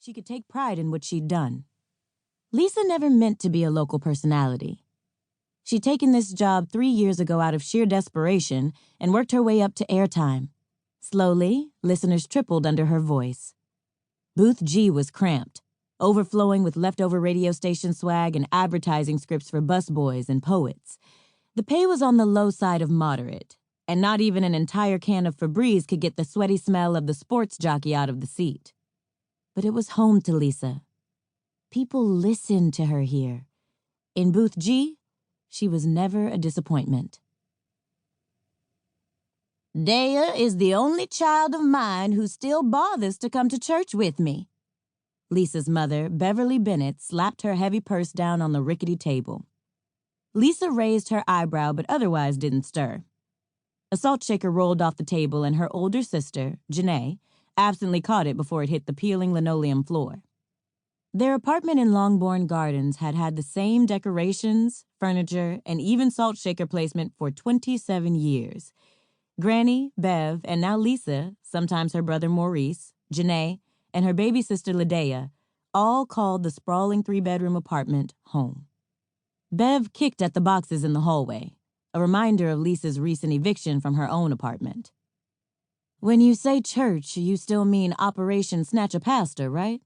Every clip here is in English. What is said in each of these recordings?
she could take pride in what she'd done. Lisa never meant to be a local personality. She'd taken this job 3 years ago out of sheer desperation and worked her way up to airtime. Slowly, listeners tripled under her voice. Booth G was cramped, overflowing with leftover radio station swag and advertising scripts for busboys and poets. The pay was on the low side of moderate, and not even an entire can of Febreze could get the sweaty smell of the sports jockey out of the seat. But it was home to Lisa. People listened to her here. In Booth G, she was never a disappointment. Dea is the only child of mine who still bothers to come to church with me. Lisa's mother, Beverly Bennett, slapped her heavy purse down on the rickety table. Lisa raised her eyebrow but otherwise didn't stir. A salt shaker rolled off the table and her older sister, Janae, absently caught it before it hit the peeling linoleum floor. Their apartment in Longbourn Gardens had had the same decorations, furniture, and even salt shaker placement for 27 years. Granny, Bev, and now Lisa, sometimes her brother Maurice, Janae, and her baby sister Ladea, all called the sprawling 3-bedroom apartment home. Bev kicked at the boxes in the hallway, a reminder of Lisa's recent eviction from her own apartment. When you say church, you still mean Operation Snatch a Pastor, right?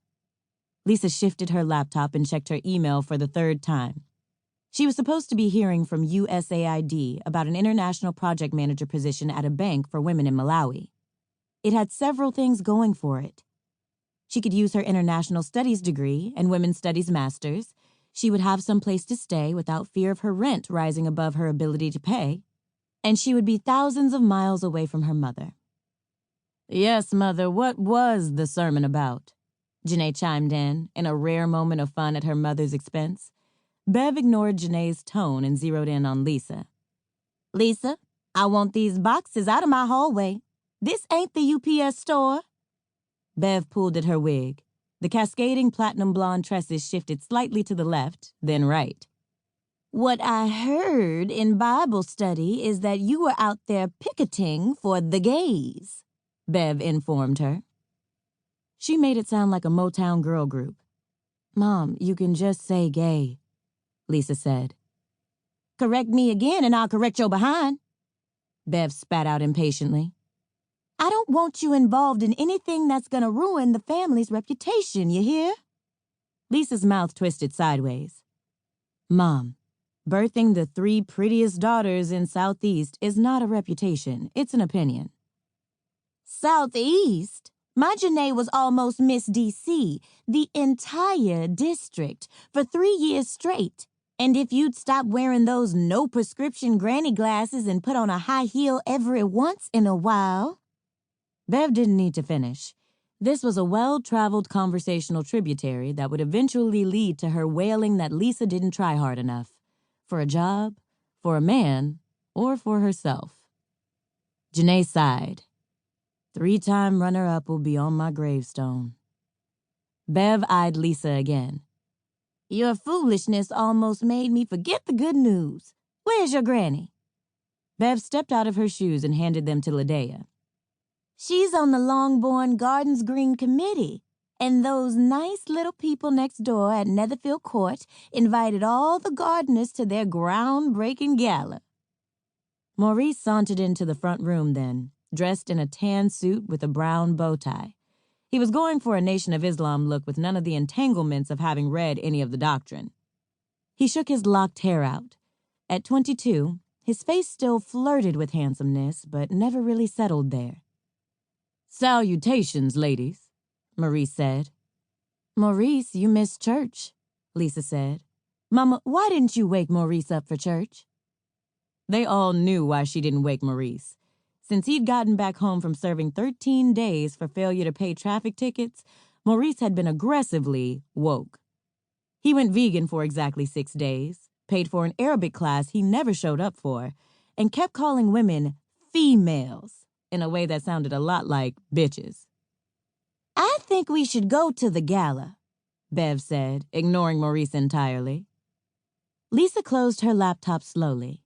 Lisa shifted her laptop and checked her email for the 3rd time. She was supposed to be hearing from USAID about an international project manager position at a bank for women in Malawi. It had several things going for it. She could use her international studies degree and women's studies master's. She would have some place to stay without fear of her rent rising above her ability to pay. And she would be thousands of miles away from her mother. Yes, Mother, what was the sermon about? Janae chimed in a rare moment of fun at her mother's expense. Bev ignored Janae's tone and zeroed in on Lisa. Lisa, I want these boxes out of my hallway. This ain't the UPS store. Bev pulled at her wig. The cascading platinum blonde tresses shifted slightly to the left, then right. What I heard in Bible study is that you were out there picketing for the gays, Bev informed her. She made it sound like a Motown girl group. Mom, you can just say gay, Lisa said. Correct me again and I'll correct your behind, Bev spat out impatiently. I don't want you involved in anything that's gonna ruin the family's reputation, you hear? Lisa's mouth twisted sideways. Mom, birthing the 3 prettiest daughters in Southeast is not a reputation, it's an opinion. Southeast? My Janae was almost Miss D.C., the entire district, for 3 years straight. And if you'd stop wearing those no-prescription granny glasses and put on a high heel every once in a while... Bev didn't need to finish. This was a well-traveled conversational tributary that would eventually lead to her wailing that Lisa didn't try hard enough. For a job, for a man, or for herself. Janae sighed. 3-time runner-up will be on my gravestone. Bev eyed Lisa again. Your foolishness almost made me forget the good news. Where's your granny? Bev stepped out of her shoes and handed them to Ladea. She's on the Longbourn Gardens Green Committee, and those nice little people next door at Netherfield Court invited all the gardeners to their groundbreaking gala. Maurice sauntered into the front room then, dressed in a tan suit with a brown bow tie. He was going for a Nation of Islam look with none of the entanglements of having read any of the doctrine. He shook his locked hair out. At 22, his face still flirted with handsomeness, but never really settled there. Salutations, ladies, Maurice said. Maurice, you missed church, Lisa said. Mama, why didn't you wake Maurice up for church? They all knew why she didn't wake Maurice. Since he'd gotten back home from serving 13 days for failure to pay traffic tickets, Maurice had been aggressively woke. He went vegan for exactly 6 days, paid for an Arabic class he never showed up for, and kept calling women females in a way that sounded a lot like bitches. I think we should go to the gala, Bev said, ignoring Maurice entirely. Lisa closed her laptop slowly.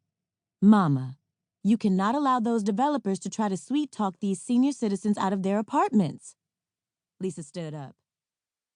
Mama, you cannot allow those developers to try to sweet-talk these senior citizens out of their apartments. Lisa stood up.